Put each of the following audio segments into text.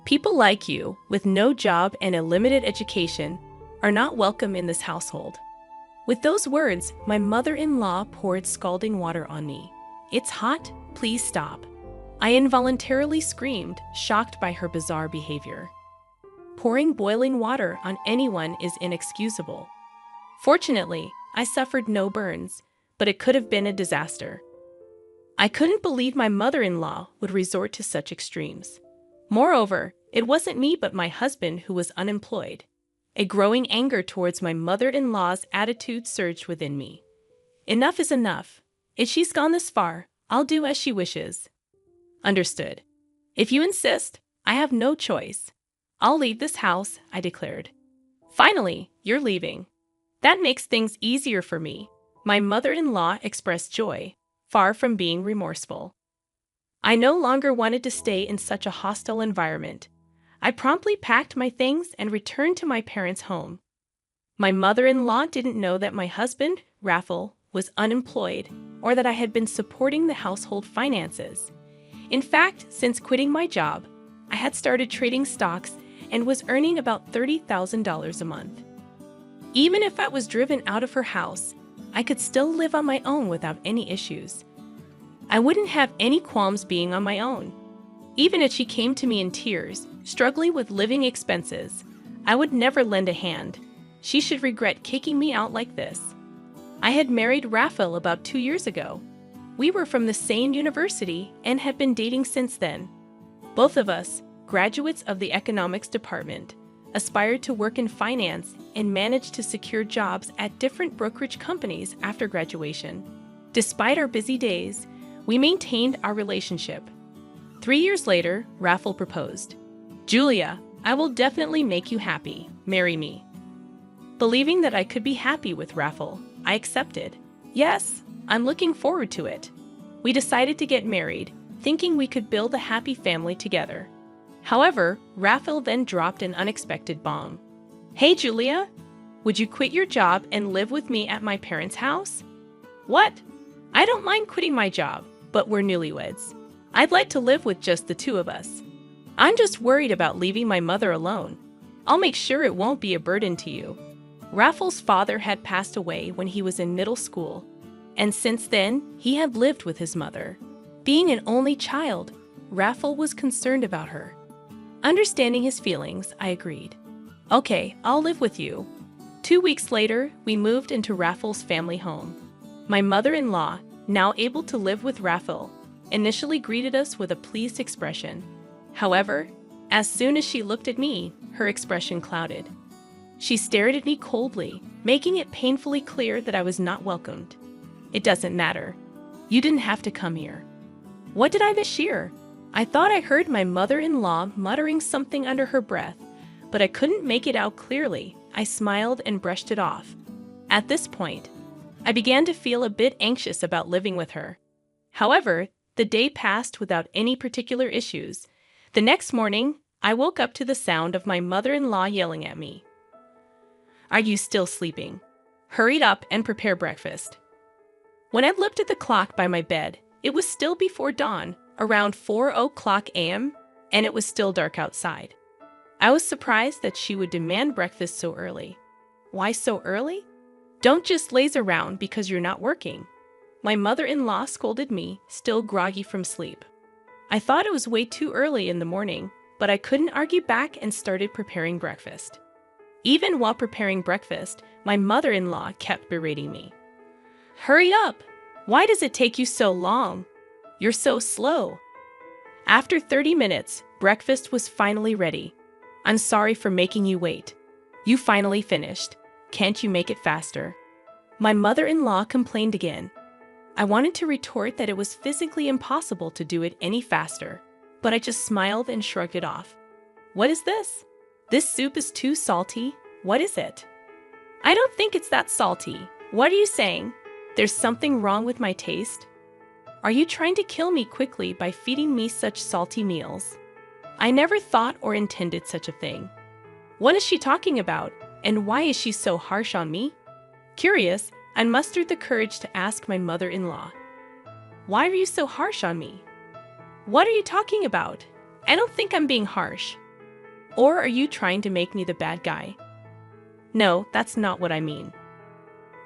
People like you, with no job and a limited education, are not welcome in this household. With those words, my mother-in-law poured scalding water on me. It's hot, please stop. I involuntarily screamed, shocked by her bizarre behavior. Pouring boiling water on anyone is inexcusable. Fortunately, I suffered no burns, but it could have been a disaster. I couldn't believe my mother-in-law would resort to such extremes. Moreover, it wasn't me but my husband who was unemployed. A growing anger towards my mother-in-law's attitude surged within me. Enough is enough. If she's gone this far, I'll do as she wishes. Understood. If you insist, I have no choice. I'll leave this house, I declared. Finally, you're leaving. That makes things easier for me. My mother-in-law expressed joy, far from being remorseful. I no longer wanted to stay in such a hostile environment. I promptly packed my things and returned to my parents' home. My mother-in-law didn't know that my husband, Raffle, was unemployed or that I had been supporting the household finances. In fact, since quitting my job, I had started trading stocks and was earning about $30,000 a month. Even if I was driven out of her house, I could still live on my own without any issues. I wouldn't have any qualms being on my own. Even if she came to me in tears, struggling with living expenses, I would never lend a hand. She should regret kicking me out like this. I had married Raphael about 2 years ago. We were from the same university and had been dating since then. Both of us, graduates of the economics department, aspired to work in finance and managed to secure jobs at different brokerage companies after graduation. Despite our busy days, we maintained our relationship. 3 years later, Raphael proposed. Julia, I will definitely make you happy. Marry me. Believing that I could be happy with Raphael, I accepted. Yes, I'm looking forward to it. We decided to get married, thinking we could build a happy family together. However, Raphael then dropped an unexpected bomb. Hey Julia, would you quit your job and live with me at my parents' house? What? I don't mind quitting my job, but we're newlyweds. I'd like to live with just the two of us. I'm just worried about leaving my mother alone. I'll make sure it won't be a burden to you. Raphael's father had passed away when he was in middle school, and since then, he had lived with his mother. Being an only child, Raphael was concerned about her. Understanding his feelings, I agreed. Okay, I'll live with you. 2 weeks later, we moved into Raphael's family home. My mother-in-law, now able to live with Raphael, initially greeted us with a pleased expression. However, as soon as she looked at me, her expression clouded. She stared at me coldly, making it painfully clear that I was not welcomed. It doesn't matter. You didn't have to come here. What did I mishear? I thought I heard my mother-in-law muttering something under her breath, but I couldn't make it out clearly. I smiled and brushed it off. At this point, I began to feel a bit anxious about living with her. However, the day passed without any particular issues. The next morning, I woke up to the sound of my mother-in-law yelling at me. Are you still sleeping? Hurry up and prepare breakfast. When I looked at the clock by my bed, it was still before dawn, around 4:00 a.m., and it was still dark outside. I was surprised that she would demand breakfast so early. Why so early? Don't just laze around because you're not working. My mother-in-law scolded me, still groggy from sleep. I thought it was way too early in the morning, but I couldn't argue back and started preparing breakfast. Even while preparing breakfast, my mother-in-law kept berating me. Hurry up! Why does it take you so long? You're so slow. After 30 minutes, breakfast was finally ready. I'm sorry for making you wait. You finally finished. Can't you make it faster? My mother-in-law complained again. I wanted to retort that it was physically impossible to do it any faster, but I just smiled and shrugged it off. What is this? This soup is too salty. What is it? I don't think it's that salty. What are you saying? There's something wrong with my taste? Are you trying to kill me quickly by feeding me such salty meals? I never thought or intended such a thing. What is she talking about, and why is she so harsh on me? Curious, I mustered the courage to ask my mother-in-law. Why are you so harsh on me? What are you talking about? I don't think I'm being harsh. Or are you trying to make me the bad guy? No, that's not what I mean.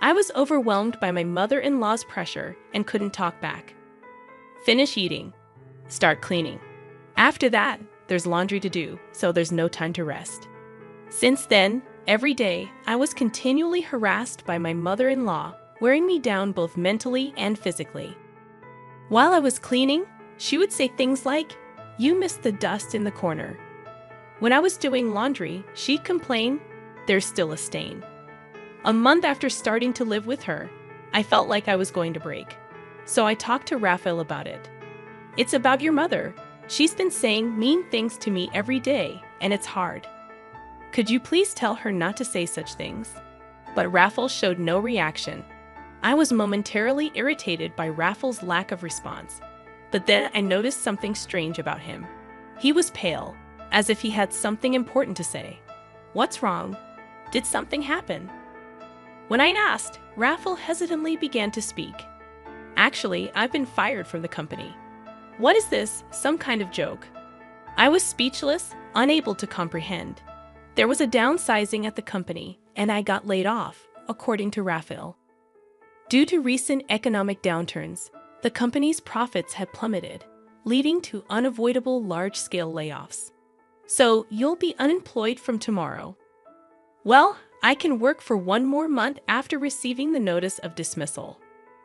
I was overwhelmed by my mother-in-law's pressure and couldn't talk back. Finish eating. Start cleaning. After that, there's laundry to do, so there's no time to rest. Since then, every day, I was continually harassed by my mother-in-law, wearing me down both mentally and physically. While I was cleaning, she would say things like, "You missed the dust in the corner." When I was doing laundry, she'd complain, "There's still a stain." A month after starting to live with her, I felt like I was going to break. So I talked to Raphael about it. "It's about your mother. She's been saying mean things to me every day, and it's hard. Could you please tell her not to say such things?" But Raphael showed no reaction. I was momentarily irritated by Raphael's lack of response. But then I noticed something strange about him. He was pale, as if he had something important to say. "What's wrong? Did something happen?" When I asked, Raphael hesitantly began to speak. "Actually, I've been fired from the company." "What is this? Some kind of joke?" I was speechless, unable to comprehend. There was a downsizing at the company, and I got laid off, according to Raphael. Due to recent economic downturns, the company's profits had plummeted, leading to unavoidable large-scale layoffs. "So you'll be unemployed from tomorrow." "Well, I can work for one more month after receiving the notice of dismissal.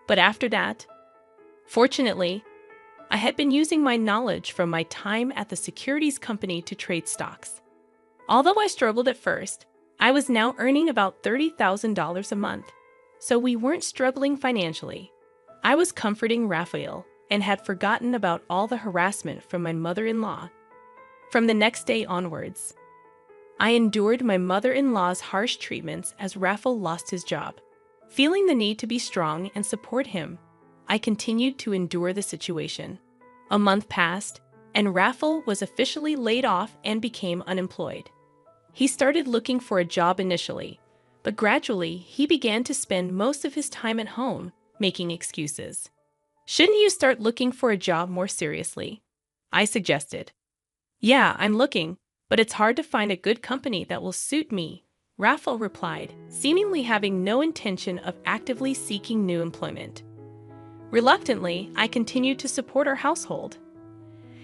But after that..." Fortunately, I had been using my knowledge from my time at the securities company to trade stocks. Although I struggled at first, I was now earning about $30,000 a month, so we weren't struggling financially. I was comforting Raphael and had forgotten about all the harassment from my mother-in-law. From the next day onwards, I endured my mother-in-law's harsh treatments as Raphael lost his job. Feeling the need to be strong and support him, I continued to endure the situation. A month passed, and Raphael was officially laid off and became unemployed. He started looking for a job initially, but gradually he began to spend most of his time at home, making excuses. "Shouldn't you start looking for a job more seriously?" I suggested. "Yeah, I'm looking, but it's hard to find a good company that will suit me," Raphael replied, seemingly having no intention of actively seeking new employment. Reluctantly, I continued to support our household.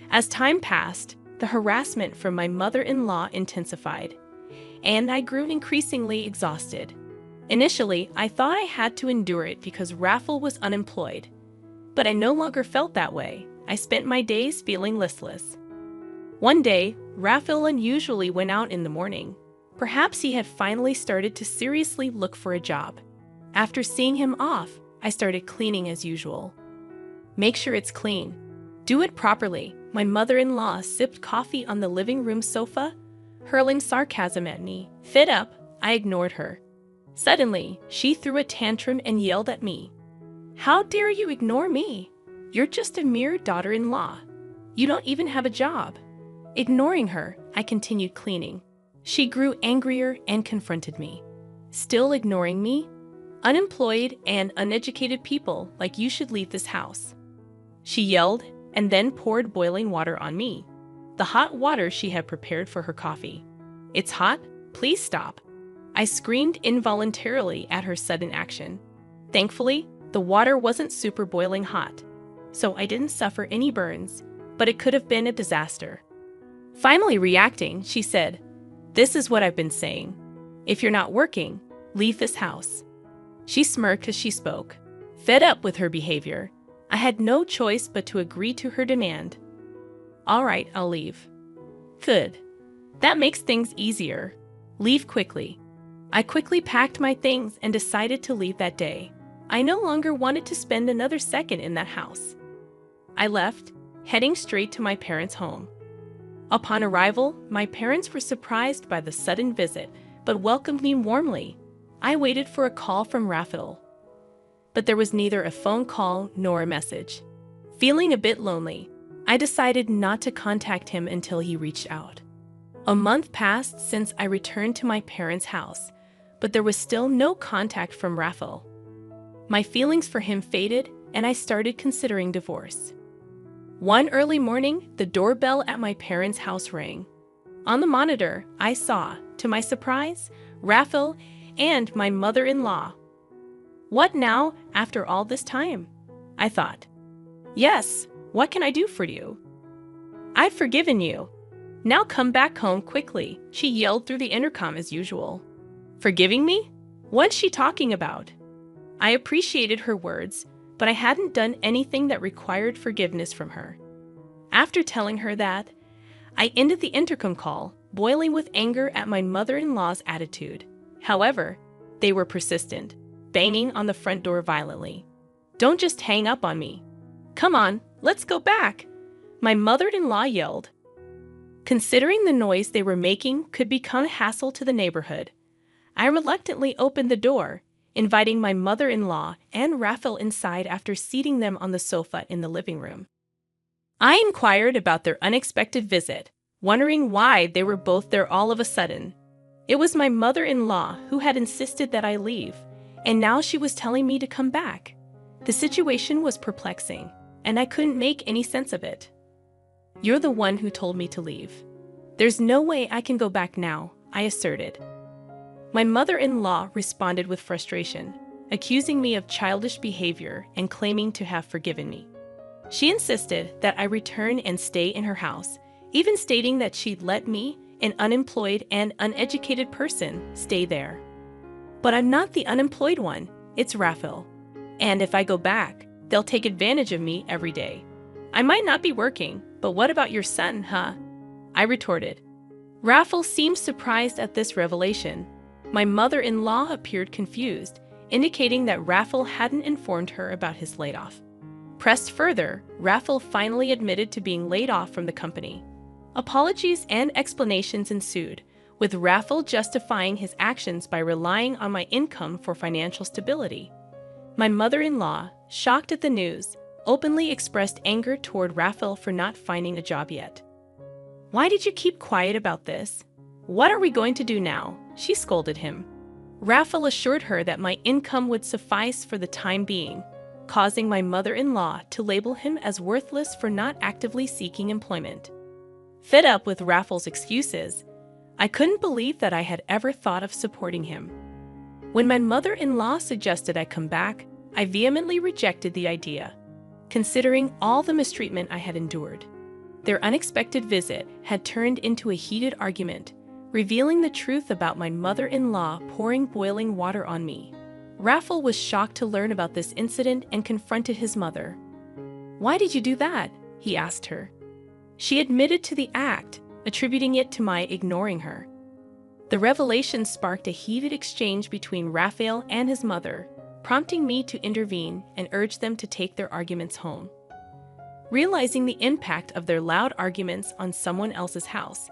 As time passed, the harassment from my mother-in-law intensified, and I grew increasingly exhausted. Initially, I thought I had to endure it because Raphael was unemployed, but I no longer felt that way. I spent my days feeling listless. One day, Raphael unusually went out in the morning. Perhaps he had finally started to seriously look for a job. After seeing him off, I started cleaning as usual. "Make sure it's clean. Do it properly." My mother-in-law sipped coffee on the living room sofa, hurling sarcasm at me. Fed up, I ignored her. Suddenly, she threw a tantrum and yelled at me. "How dare you ignore me? You're just a mere daughter-in-law. You don't even have a job." Ignoring her, I continued cleaning. She grew angrier and confronted me. "Still ignoring me? Unemployed and uneducated people like you should leave this house." She yelled and then poured boiling water on me, the hot water she had prepared for her coffee. "It's hot, please stop." I screamed involuntarily at her sudden action. Thankfully, the water wasn't super boiling hot, so I didn't suffer any burns, but it could have been a disaster. Finally reacting, she said, "This is what I've been saying. If you're not working, leave this house." She smirked as she spoke. Fed up with her behavior, I had no choice but to agree to her demand. "All right, I'll leave." "Good. That makes things easier. Leave quickly." I quickly packed my things and decided to leave that day. I no longer wanted to spend another second in that house. I left, heading straight to my parents' home. Upon arrival, my parents were surprised by the sudden visit, but welcomed me warmly. I waited for a call from Raphael, but there was neither a phone call nor a message. Feeling a bit lonely, I decided not to contact him until he reached out. A month passed since I returned to my parents' house, but there was still no contact from Raphael. My feelings for him faded, and I started considering divorce. One early morning, the doorbell at my parents' house rang. On the monitor, I saw, to my surprise, Raphael and my mother-in-law. What now, after all this time? I thought. Yes, what can I do for you? I've forgiven you. Now come back home quickly, she yelled through the intercom as usual. Forgiving me? What's she talking about? I appreciated her words, but I hadn't done anything that required forgiveness from her. After telling her that, I ended the intercom call, boiling with anger at my mother-in-law's attitude. However, they were persistent, banging on the front door violently. Don't just hang up on me. Come on, let's go back, my mother-in-law yelled. Considering the noise they were making could become a hassle to the neighborhood, I reluctantly opened the door, inviting my mother-in-law and Raphael inside after seating them on the sofa in the living room. I inquired about their unexpected visit, wondering why they were both there all of a sudden. It was my mother-in-law who had insisted that I leave, and now she was telling me to come back. The situation was perplexing, and I couldn't make any sense of it. You're the one who told me to leave. There's no way I can go back now, I asserted. My mother-in-law responded with frustration, accusing me of childish behavior and claiming to have forgiven me. She insisted that I return and stay in her house, even stating that she'd let me, an unemployed and uneducated person, stay there. But I'm not the unemployed one, it's Raphael. And if I go back, they'll take advantage of me every day. I might not be working, but what about your son, huh? I retorted. Raphael seemed surprised at this revelation. My mother-in-law appeared confused, indicating that Raphael hadn't informed her about his layoff. Pressed further, Raphael finally admitted to being laid off from the company. Apologies and explanations ensued, with Raphael justifying his actions by relying on my income for financial stability. My mother-in-law, shocked at the news, openly expressed anger toward Raphael for not finding a job yet. Why did you keep quiet about this? What are we going to do now? She scolded him. Raphael assured her that my income would suffice for the time being, causing my mother-in-law to label him as worthless for not actively seeking employment. Fed up with Raphael's excuses, I couldn't believe that I had ever thought of supporting him. When my mother-in-law suggested I come back, I vehemently rejected the idea, considering all the mistreatment I had endured. Their unexpected visit had turned into a heated argument, revealing the truth about my mother-in-law pouring boiling water on me. Raphael was shocked to learn about this incident and confronted his mother. Why did you do that? He asked her. She admitted to the act, attributing it to my ignoring her. The revelation sparked a heated exchange between Raphael and his mother, prompting me to intervene and urge them to take their arguments home. Realizing the impact of their loud arguments on someone else's house,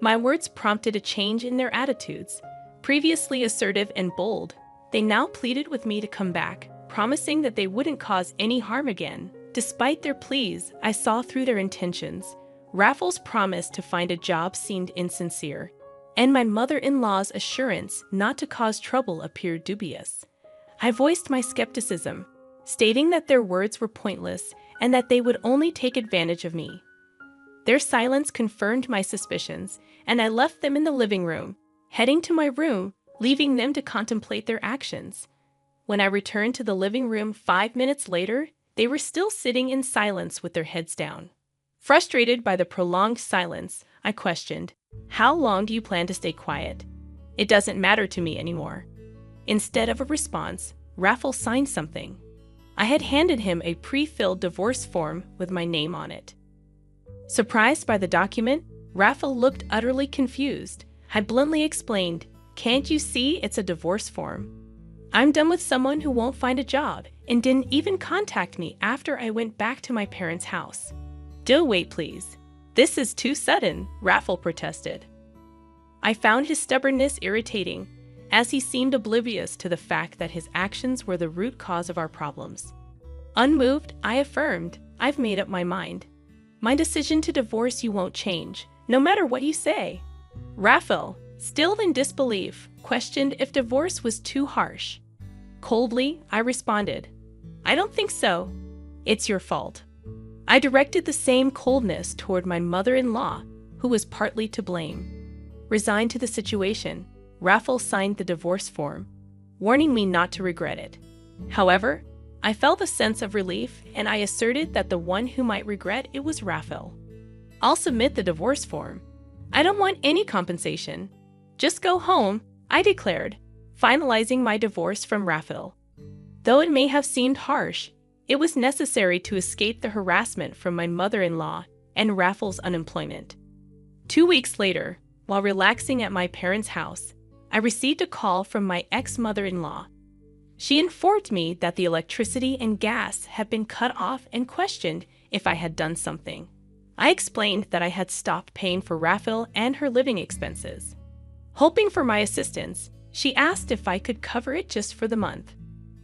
my words prompted a change in their attitudes. Previously assertive and bold, they now pleaded with me to come back, promising that they wouldn't cause any harm again. Despite their pleas, I saw through their intentions. Raphael's promise to find a job seemed insincere, and my mother-in-law's assurance not to cause trouble appeared dubious. I voiced my skepticism, stating that their words were pointless and that they would only take advantage of me. Their silence confirmed my suspicions, and I left them in the living room, heading to my room, leaving them to contemplate their actions. When I returned to the living room 5 minutes later, they were still sitting in silence with their heads down. Frustrated by the prolonged silence, I questioned, "How long do you plan to stay quiet? It doesn't matter to me anymore." Instead of a response, Raphael signed something. I had handed him a pre-filled divorce form with my name on it. Surprised by the document, Raphael looked utterly confused. I bluntly explained, "Can't you see it's a divorce form? I'm done with someone who won't find a job and didn't even contact me after I went back to my parents' house." "Do wait, please. This is too sudden," Raphael protested. I found his stubbornness irritating, as he seemed oblivious to the fact that his actions were the root cause of our problems. Unmoved, I affirmed, "I've made up my mind. My decision to divorce you won't change, no matter what you say." Raphael, still in disbelief, questioned if divorce was too harsh. Coldly, I responded, "I don't think so. It's your fault." I directed the same coldness toward my mother-in-law, who was partly to blame. Resigned to the situation, Raffle signed the divorce form, warning me not to regret it. However, I felt a sense of relief, and I asserted that the one who might regret it was Raffle. "I'll submit the divorce form. I don't want any compensation. Just go home," I declared, finalizing my divorce from Raffle. Though it may have seemed harsh, it was necessary to escape the harassment from my mother-in-law and Raffle's unemployment. 2 weeks later, while relaxing at my parents' house, I received a call from my ex-mother-in-law. She informed me that the electricity and gas had been cut off and questioned if I had done something. I explained that I had stopped paying for Raffle and her living expenses. Hoping for my assistance, she asked if I could cover it just for the month.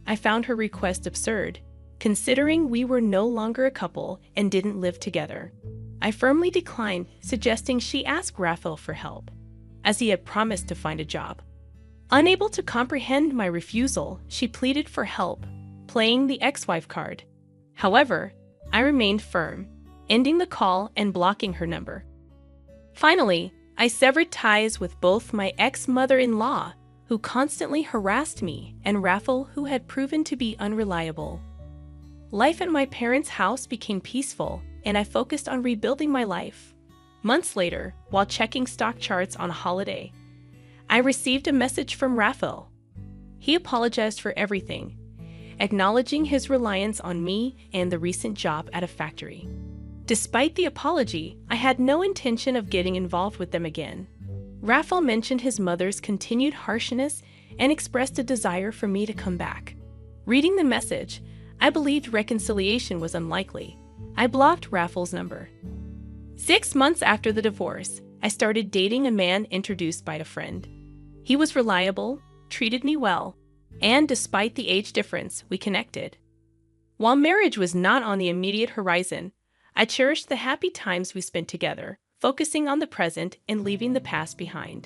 I found her request absurd, considering we were no longer a couple and didn't live together. I firmly declined, suggesting she ask Raffle for help, as he had promised to find a job. Unable to comprehend my refusal, she pleaded for help, playing the ex-wife card. However, I remained firm, ending the call and blocking her number. Finally, I severed ties with both my ex-mother-in-law, who constantly harassed me, and Raffle, who had proven to be unreliable. Life at my parents' house became peaceful, and I focused on rebuilding my life. Months later, while checking stock charts on a holiday, I received a message from Raffle. He apologized for everything, acknowledging his reliance on me and the recent job at a factory. Despite the apology, I had no intention of getting involved with them again. Raffle mentioned his mother's continued harshness and expressed a desire for me to come back. Reading the message, I believed reconciliation was unlikely. I blocked Raffle's number. 6 months after the divorce, I started dating a man introduced by a friend. He was reliable, treated me well, and despite the age difference, we connected. While marriage was not on the immediate horizon, I cherished the happy times we spent together, focusing on the present and leaving the past behind.